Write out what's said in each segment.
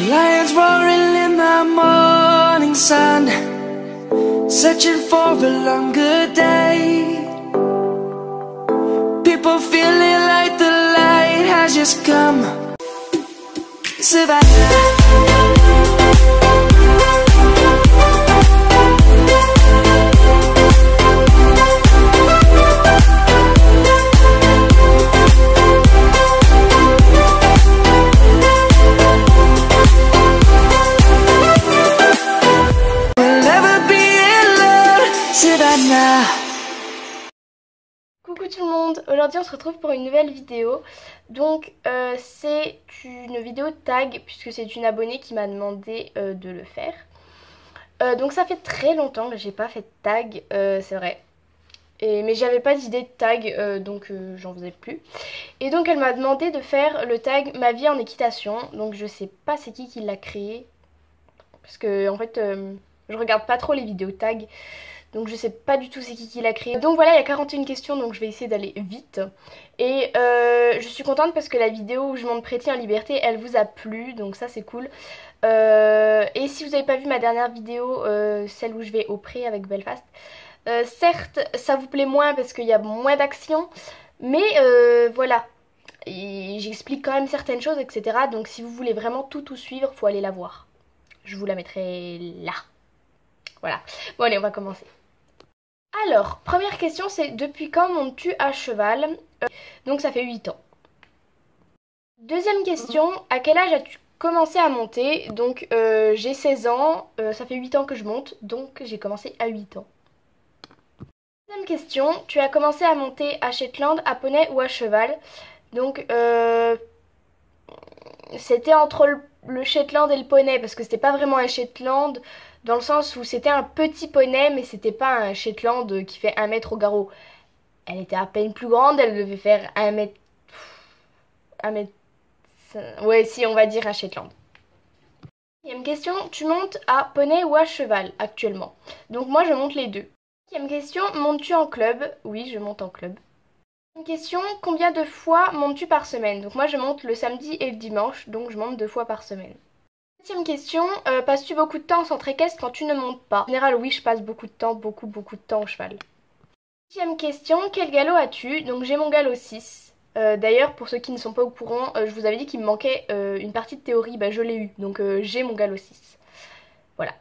Lions roaring in the morning sun, searching for a longer day. People feeling like the light has just come. Savannah. Coucou tout le monde, aujourd'hui on se retrouve pour une nouvelle vidéo. Donc c'est une vidéo tag puisque c'est une abonnée qui m'a demandé de le faire. Donc ça fait très longtemps que j'ai pas fait de tag, c'est vrai. Mais j'avais pas d'idée de tag donc j'en faisais plus. Et donc elle m'a demandé de faire le tag ma vie en équitation. Donc je sais pas c'est qui l'a créé. Parce que en fait je regarde pas trop les vidéos tag. Donc je sais pas du tout c'est qui l'a créé. Donc voilà, il y a 41 questions, donc je vais essayer d'aller vite. Et je suis contente parce que la vidéo où je monte Pretty en liberté, elle vous a plu, donc ça c'est cool. Et si vous n'avez pas vu ma dernière vidéo, celle où je vais au pré avec Belfast, certes ça vous plaît moins parce qu'il y a moins d'action, mais voilà. J'explique quand même certaines choses, etc. Donc si vous voulez vraiment tout suivre, faut aller la voir. Je vous la mettrai là. Voilà. Bon allez, on va commencer. Alors, première question, c'est depuis quand montes-tu à cheval? Donc ça fait 8 ans. Deuxième question, à quel âge as-tu commencé à monter? Donc j'ai 16 ans, ça fait 8 ans que je monte, donc j'ai commencé à 8 ans. Deuxième question, tu as commencé à monter à Shetland, à poney ou à cheval? Donc c'était entre le Shetland et le poney, parce que c'était pas vraiment un Shetland, dans le sens où c'était un petit poney, mais c'était pas un Shetland qui fait 1 mètre au garrot. Elle était à peine plus grande, elle devait faire 1 mètre... 1 mètre... Ouais, si, on va dire un Shetland. Deuxième question, tu montes à poney ou à cheval actuellement? Donc moi je monte les deux. Deuxième question, montes-tu en club? Oui, je monte en club. Question, combien de fois montes-tu par semaine? Donc moi je monte le samedi et le dimanche, donc je monte 2 fois par semaine. Septième question, passes-tu beaucoup de temps en centre équestre quand tu ne montes pas? En général oui, je passe beaucoup de temps, beaucoup de temps au cheval. Huitième question, quel galop as-tu? Donc j'ai mon galop 6. D'ailleurs pour ceux qui ne sont pas au courant, je vous avais dit qu'il me manquait une partie de théorie, bah je l'ai eu, donc j'ai mon galop 6. Voilà.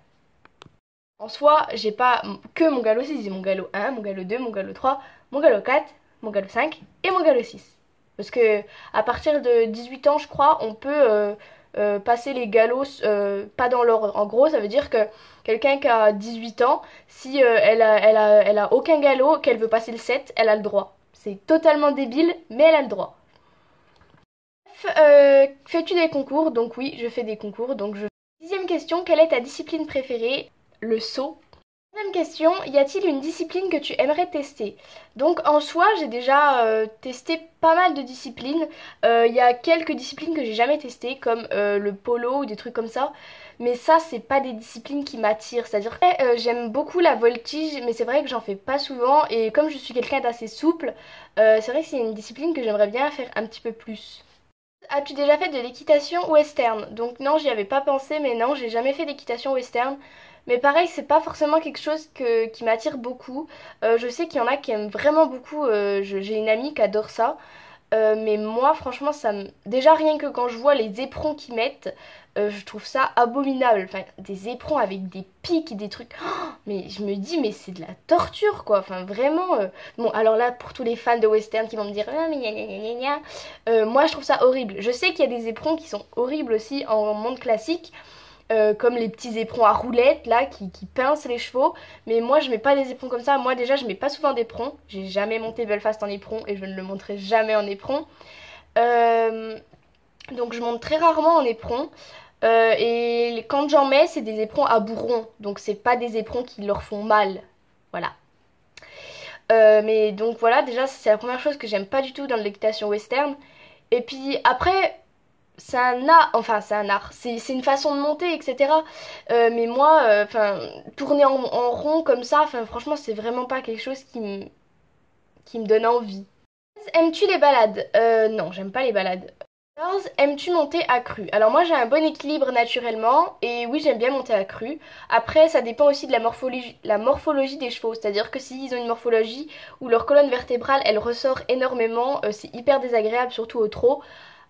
En soi, j'ai pas que mon galop 6, j'ai mon galop 1, mon galop 2, mon galop 3, mon galop 4, mon galop 5 et mon galop 6. Parce que à partir de 18 ans, je crois, on peut passer les galops pas dans l'ordre. En gros, ça veut dire que quelqu'un qui a 18 ans, si elle a aucun galop, qu'elle veut passer le 7, elle a le droit. C'est totalement débile, mais elle a le droit. Fais-tu des concours? Donc oui, je fais des concours. Donc je... Dixième question, quelle est ta discipline préférée? Le saut. Deuxième question, y a-t-il une discipline que tu aimerais tester? Donc en soi, j'ai déjà testé pas mal de disciplines. Il y a quelques disciplines que j'ai jamais testées, comme le polo ou des trucs comme ça. Mais ça, c'est pas des disciplines qui m'attirent. C'est-à-dire que j'aime beaucoup la voltige, mais c'est vrai que j'en fais pas souvent. Et comme je suis quelqu'un d'assez souple, c'est vrai que c'est une discipline que j'aimerais bien faire un petit peu plus. As-tu déjà fait de l'équitation western? Donc non, j'y avais pas pensé, mais non, j'ai jamais fait d'équitation western. Mais pareil, c'est pas forcément quelque chose qui m'attire beaucoup. Je sais qu'il y en a qui aiment vraiment beaucoup. J'ai une amie qui adore ça. Mais moi, franchement, déjà rien que quand je vois les éperons qu'ils mettent, je trouve ça abominable. Enfin, des éperons avec des pics et des trucs. Oh, mais je me dis, mais c'est de la torture, quoi. Enfin, vraiment. Bon, alors là, pour tous les fans de western qui vont me dire, ah, mais gna gna gna gna gna, moi, je trouve ça horrible. Je sais qu'il y a des éperons qui sont horribles aussi en monde classique. Comme les petits éperons à roulettes là qui pincent les chevaux, mais moi je mets pas des éperons comme ça. Moi déjà je mets pas souvent d'éperons, j'ai jamais monté Belfast en éperon et je ne le monterai jamais en éperon. Donc je monte très rarement en éperon. Et quand j'en mets, c'est des éperons à bourron, donc c'est pas des éperons qui leur font mal. Voilà. Mais donc voilà, déjà c'est la première chose que j'aime pas du tout dans l'équitation western. Et puis après, c'est un art, enfin c'est un art, c'est une façon de monter, etc. Mais moi, tourner en rond comme ça, franchement c'est vraiment pas quelque chose qui me donne envie. Aimes-tu les balades? Non, j'aime pas les balades. 14. Aimes-tu monter à cru? Alors moi j'ai un bon équilibre naturellement et oui j'aime bien monter à cru. Après ça dépend aussi de la morphologie des chevaux. C'est-à-dire que s'ils ont une morphologie où leur colonne vertébrale elle ressort énormément, c'est hyper désagréable surtout au trot.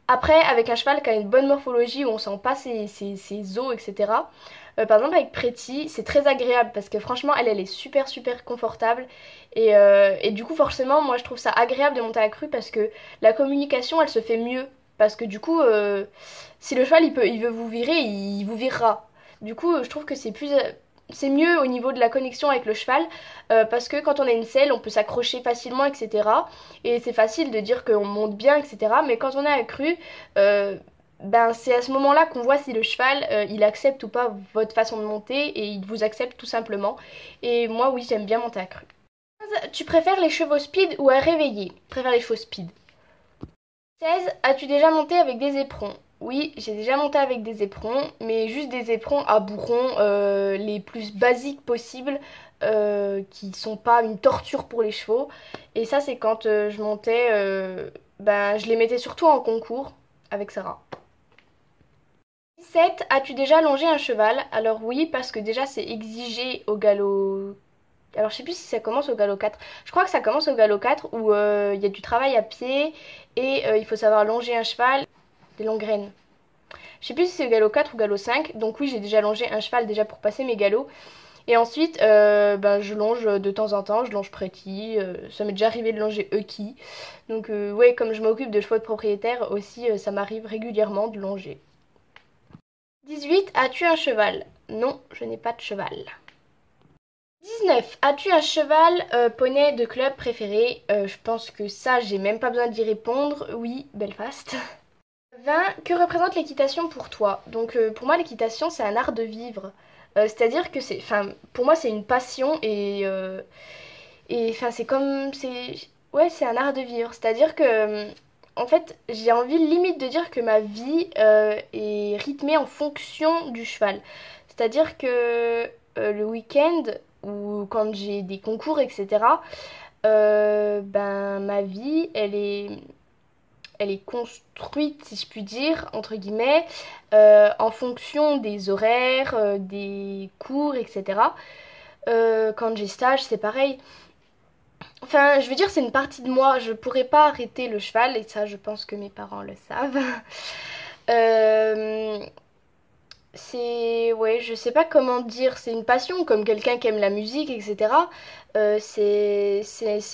Après avec un cheval qui a une bonne morphologie où on sent pas ses os etc. Par exemple avec Pretty c'est très agréable parce que franchement elle est super super confortable et du coup forcément moi je trouve ça agréable de monter à cru parce que la communication elle se fait mieux parce que du coup, si le cheval il veut vous virer, il vous virera. Du coup, je trouve que c'est mieux au niveau de la connexion avec le cheval parce que quand on a une selle, on peut s'accrocher facilement, etc. Et c'est facile de dire qu'on monte bien, etc. Mais quand on est accru, ben c'est à ce moment-là qu'on voit si le cheval il accepte ou pas votre façon de monter et il vous accepte tout simplement. Et moi, oui, j'aime bien monter accru. Tu préfères les chevaux speed ou à réveiller? Je préfère les chevaux speed. 16. As-tu déjà monté avec des éperons? Oui, j'ai déjà monté avec des éperons, mais juste des éperons à bourron les plus basiques possibles, qui sont pas une torture pour les chevaux. Et ça, c'est quand je montais, ben, je les mettais surtout en concours avec Sarah. 17. As-tu déjà longé un cheval? Alors oui, parce que déjà c'est exigé au galop. Alors je sais plus si ça commence au galop 4. Je crois que ça commence au galop 4 où il y a du travail à pied et il faut savoir longer un cheval, des longues graines. Je sais plus si c'est au galop 4 ou galop 5. Donc oui, j'ai déjà longé un cheval déjà pour passer mes galops. Et ensuite, ben, je longe de temps en temps, je longe Pretty. Ça m'est déjà arrivé de longer Euki. Donc ouais, comme je m'occupe de chevaux de propriétaire aussi, ça m'arrive régulièrement de longer. 18. As-tu un cheval? Non, je n'ai pas de cheval. 19. As-tu un cheval poney de club préféré? Je pense que ça, j'ai même pas besoin d'y répondre. Oui, Belfast. 20. Que représente l'équitation pour toi? Donc pour moi, l'équitation, c'est un art de vivre. C'est-à-dire que c'est, enfin, pour moi, c'est une passion et enfin, ouais, c'est un art de vivre. C'est-à-dire que, en fait, j'ai envie limite de dire que ma vie est rythmée en fonction du cheval. C'est-à-dire que le week-end ou quand j'ai des concours, etc., ben ma vie, elle est construite, si je puis dire, entre guillemets, en fonction des horaires, des cours, etc. Quand j'ai stage, c'est pareil. Enfin, je veux dire, c'est une partie de moi. Je pourrais pas arrêter le cheval, et ça, je pense que mes parents le savent. Euh, ouais, je sais pas comment dire, c'est une passion, comme quelqu'un qui aime la musique, etc. C'est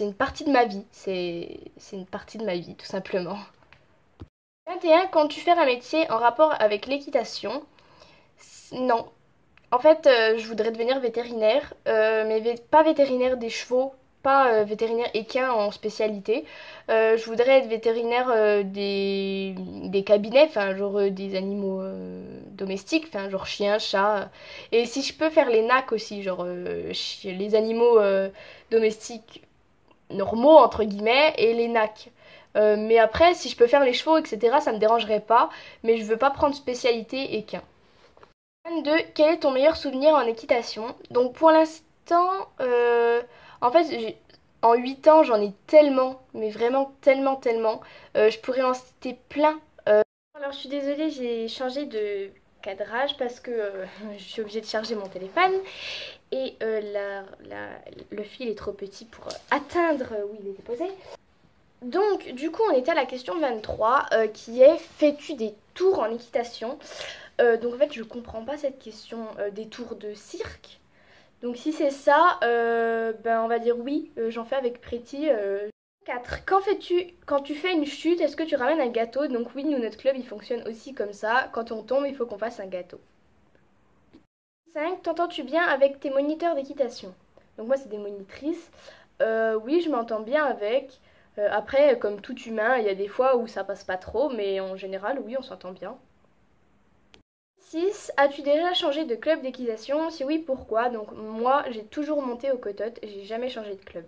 une partie de ma vie. C'est une partie de ma vie, tout simplement. 21. Quand tu fais un métier en rapport avec l'équitation? Non. En fait, je voudrais devenir vétérinaire, mais pas vétérinaire des chevaux, pas vétérinaire équin en spécialité. Je voudrais être vétérinaire des cabinets, enfin genre des animaux domestiques, enfin genre chien, chat. Et si je peux faire les NAC aussi, genre les animaux domestiques normaux entre guillemets et les NAC. Mais après, si je peux faire les chevaux, etc., ça me dérangerait pas, mais je veux pas prendre spécialité équin. 22. Quel est ton meilleur souvenir en équitation? Donc pour l'instant, en fait, en 8 ans, j'en ai tellement, mais vraiment tellement, tellement. Je pourrais en citer plein. Alors je suis désolée, j'ai changé de cadrage parce que je suis obligée de charger mon téléphone et le fil est trop petit pour atteindre où il est posé. Donc, du coup, on était à la question 23 qui est: fais-tu des tours en équitation? Donc, en fait, je comprends pas cette question des tours de cirque. Donc, si c'est ça, ben, on va dire oui, j'en fais avec Pretty. 4. Qu'en fais-tu quand tu fais une chute? Est-ce que tu ramènes un gâteau? Donc, oui, nous, notre club, il fonctionne aussi comme ça. Quand on tombe, il faut qu'on fasse un gâteau. 5. T'entends-tu bien avec tes moniteurs d'équitation? Donc, moi, c'est des monitrices. Oui, je m'entends bien avec. Après, comme tout humain, il y a des fois où ça passe pas trop, mais en général, oui, on s'entend bien. 6. As-tu déjà changé de club d'équitation? Si oui, pourquoi? Donc moi, j'ai toujours monté au cototte, j'ai jamais changé de club.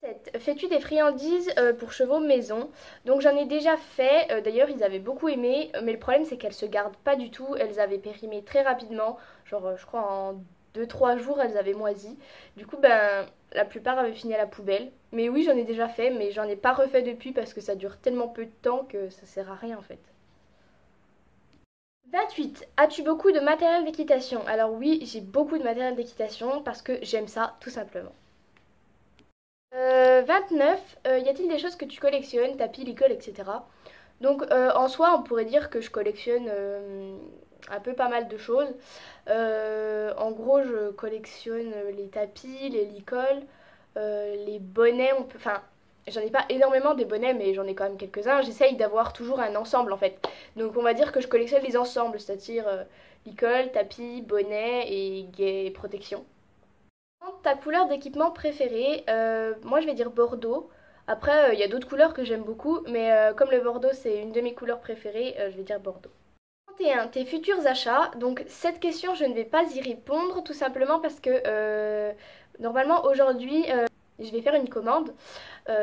7. Fais-tu des friandises pour chevaux maison? Donc j'en ai déjà fait, d'ailleurs ils avaient beaucoup aimé, mais le problème c'est qu'elles se gardent pas du tout, elles avaient périmé très rapidement, genre je crois en 2-3 jours elles avaient moisi. Du coup ben la plupart avaient fini à la poubelle. Mais oui, j'en ai déjà fait, mais j'en ai pas refait depuis parce que ça dure tellement peu de temps que ça sert à rien en fait. 28. As-tu beaucoup de matériel d'équitation? Alors oui, j'ai beaucoup de matériel d'équitation parce que j'aime ça tout simplement. 29. Y a-t-il des choses que tu collectionnes, tapis, licol, etc. Donc en soi, on pourrait dire que je collectionne un peu pas mal de choses. En gros, je collectionne les tapis, les licols, les bonnets. Enfin, j'en ai pas énormément des bonnets, mais j'en ai quand même quelques-uns. J'essaye d'avoir toujours un ensemble en fait. Donc on va dire que je collectionne les ensembles, c'est-à-dire licol, tapis, bonnet et protection. Ta couleur d'équipement préférée, moi je vais dire bordeaux. Après, il y a d'autres couleurs que j'aime beaucoup, mais comme le bordeaux c'est une de mes couleurs préférées, je vais dire bordeaux. 31. Tes futurs achats. Donc cette question, je ne vais pas y répondre tout simplement parce que normalement aujourd'hui, je vais faire une commande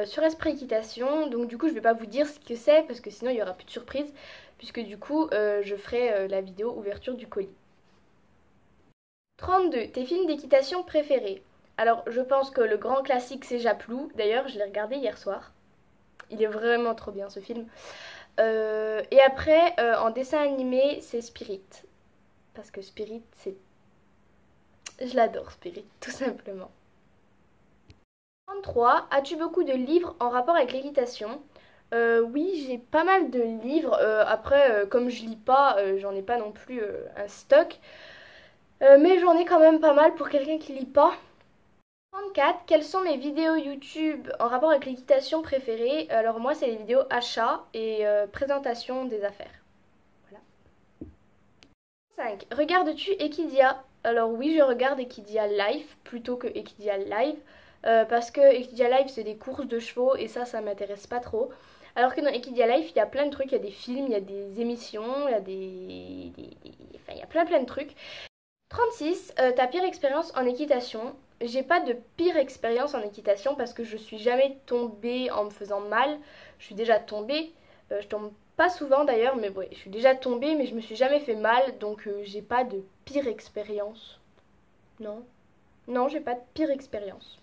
sur Esprit Équitation. Donc du coup, je ne vais pas vous dire ce que c'est parce que sinon il y aura plus de surprise, puisque du coup, je ferai la vidéo ouverture du colis. 32. Tes films d'équitation préférés. Alors, je pense que le grand classique, c'est Japlou. D'ailleurs, je l'ai regardé hier soir. Il est vraiment trop bien, ce film. Et après, en dessin animé, c'est Spirit. Parce que Spirit, c'est... Je l'adore, Spirit, tout simplement. 33. As-tu beaucoup de livres en rapport avec l'équitation? Oui, j'ai pas mal de livres. Après, comme je lis pas, j'en ai pas non plus un stock. Mais j'en ai quand même pas mal pour quelqu'un qui lit pas. 34. Quelles sont mes vidéos YouTube en rapport avec l'équitation préférées? Alors moi, c'est les vidéos achat et présentation des affaires. Voilà. 5. Regardes-tu Equidia? Alors oui, je regarde Equidia Live plutôt que Equidia Live. Parce que Equidia Live, c'est des courses de chevaux et ça m'intéresse pas trop. Alors que dans Equidia Live, il y a plein de trucs. Il y a des films, il y a des émissions, il y a enfin, il y a plein de trucs. 36. Ta pire expérience en équitation. J'ai pas de pire expérience en équitation parce que je suis jamais tombée en me faisant mal. Je suis déjà tombée. Je tombe pas souvent d'ailleurs, mais ouais, je suis déjà tombée, mais je me suis jamais fait mal. Donc j'ai pas de pire expérience. Non. Non, j'ai pas de pire expérience.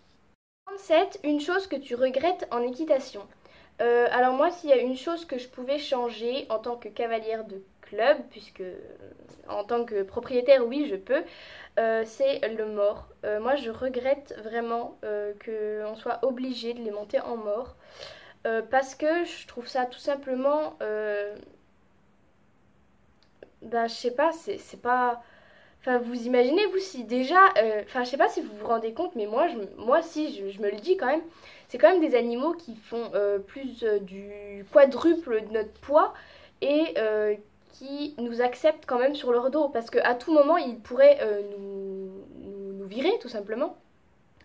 37. Une chose que tu regrettes en équitation. Alors moi, s'il y a une chose que je pouvais changer en tant que cavalière de club, puisque en tant que propriétaire, oui, je peux, c'est le mort. Moi, je regrette vraiment qu'on soit obligé de les monter en mort, parce que je trouve ça tout simplement, ben, je sais pas, c'est pas... Enfin, vous imaginez, vous, si déjà... Enfin, je sais pas si vous vous rendez compte, mais moi si, je me le dis quand même, c'est quand même des animaux qui font plus du quadruple de notre poids et qui nous acceptent quand même sur leur dos. Parce qu'à tout moment, ils pourraient nous virer, tout simplement.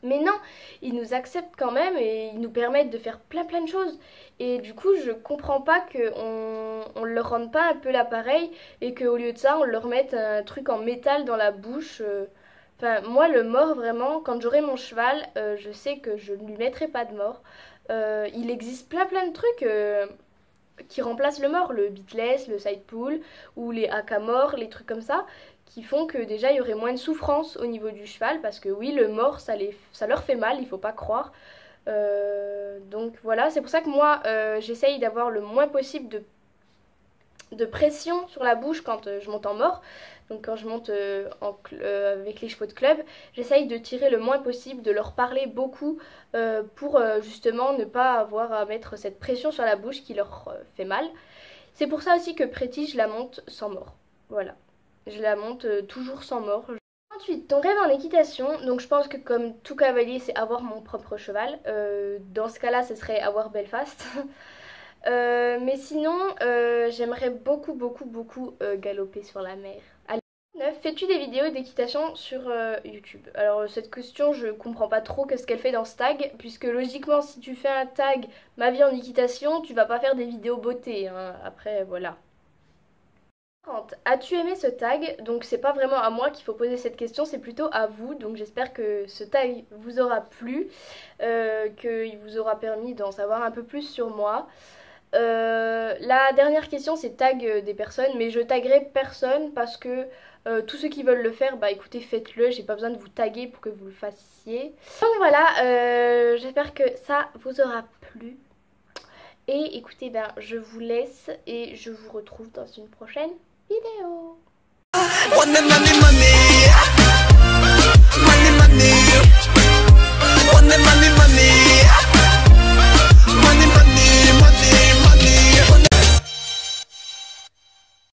Mais non, ils nous acceptent quand même et ils nous permettent de faire plein de choses. Et du coup, je comprends pas qu'on leur rende pas un peu l'appareil et qu'au lieu de ça, on leur mette un truc en métal dans la bouche. Enfin, moi, le mort, vraiment, quand j'aurai mon cheval, je sais que je ne lui mettrai pas de mort. Il existe plein de trucs qui remplacent le mort, le bitless, le side pull ou les haka-morts, les trucs comme ça, qui font que déjà il y aurait moins de souffrance au niveau du cheval, parce que oui, le mort, ça leur fait mal, il faut pas croire. Donc voilà, c'est pour ça que moi, j'essaye d'avoir le moins possible de pression sur la bouche quand je monte en mort. Donc quand je monte avec les chevaux de club, j'essaye de tirer le moins possible, de leur parler beaucoup pour justement ne pas avoir à mettre cette pression sur la bouche qui leur fait mal. C'est pour ça aussi que Pretty, je la monte sans mort. Voilà, je la monte toujours sans mort. Ensuite, ton rêve en équitation, donc je pense que comme tout cavalier, c'est avoir mon propre cheval. Dans ce cas-là, ce serait avoir Belfast. Mais sinon, j'aimerais beaucoup galoper sur la mer. Allez. 9. Fais-tu des vidéos d'équitation sur YouTube? Alors cette question, je comprends pas trop qu'est-ce qu'elle fait dans ce tag, puisque logiquement, si tu fais un tag ma vie en équitation, tu vas pas faire des vidéos beauté, hein. Après, voilà. 40. As-tu aimé ce tag? Donc c'est pas vraiment à moi qu'il faut poser cette question, c'est plutôt à vous. Donc j'espère que ce tag vous aura plu, qu'il vous aura permis d'en savoir un peu plus sur moi. La dernière question c'est tag des personnes, mais je taguerai personne parce que tous ceux qui veulent le faire, bah écoutez, faites-le, j'ai pas besoin de vous taguer pour que vous le fassiez. Donc voilà, j'espère que ça vous aura plu. Et écoutez, ben je vous laisse et je vous retrouve dans une prochaine vidéo.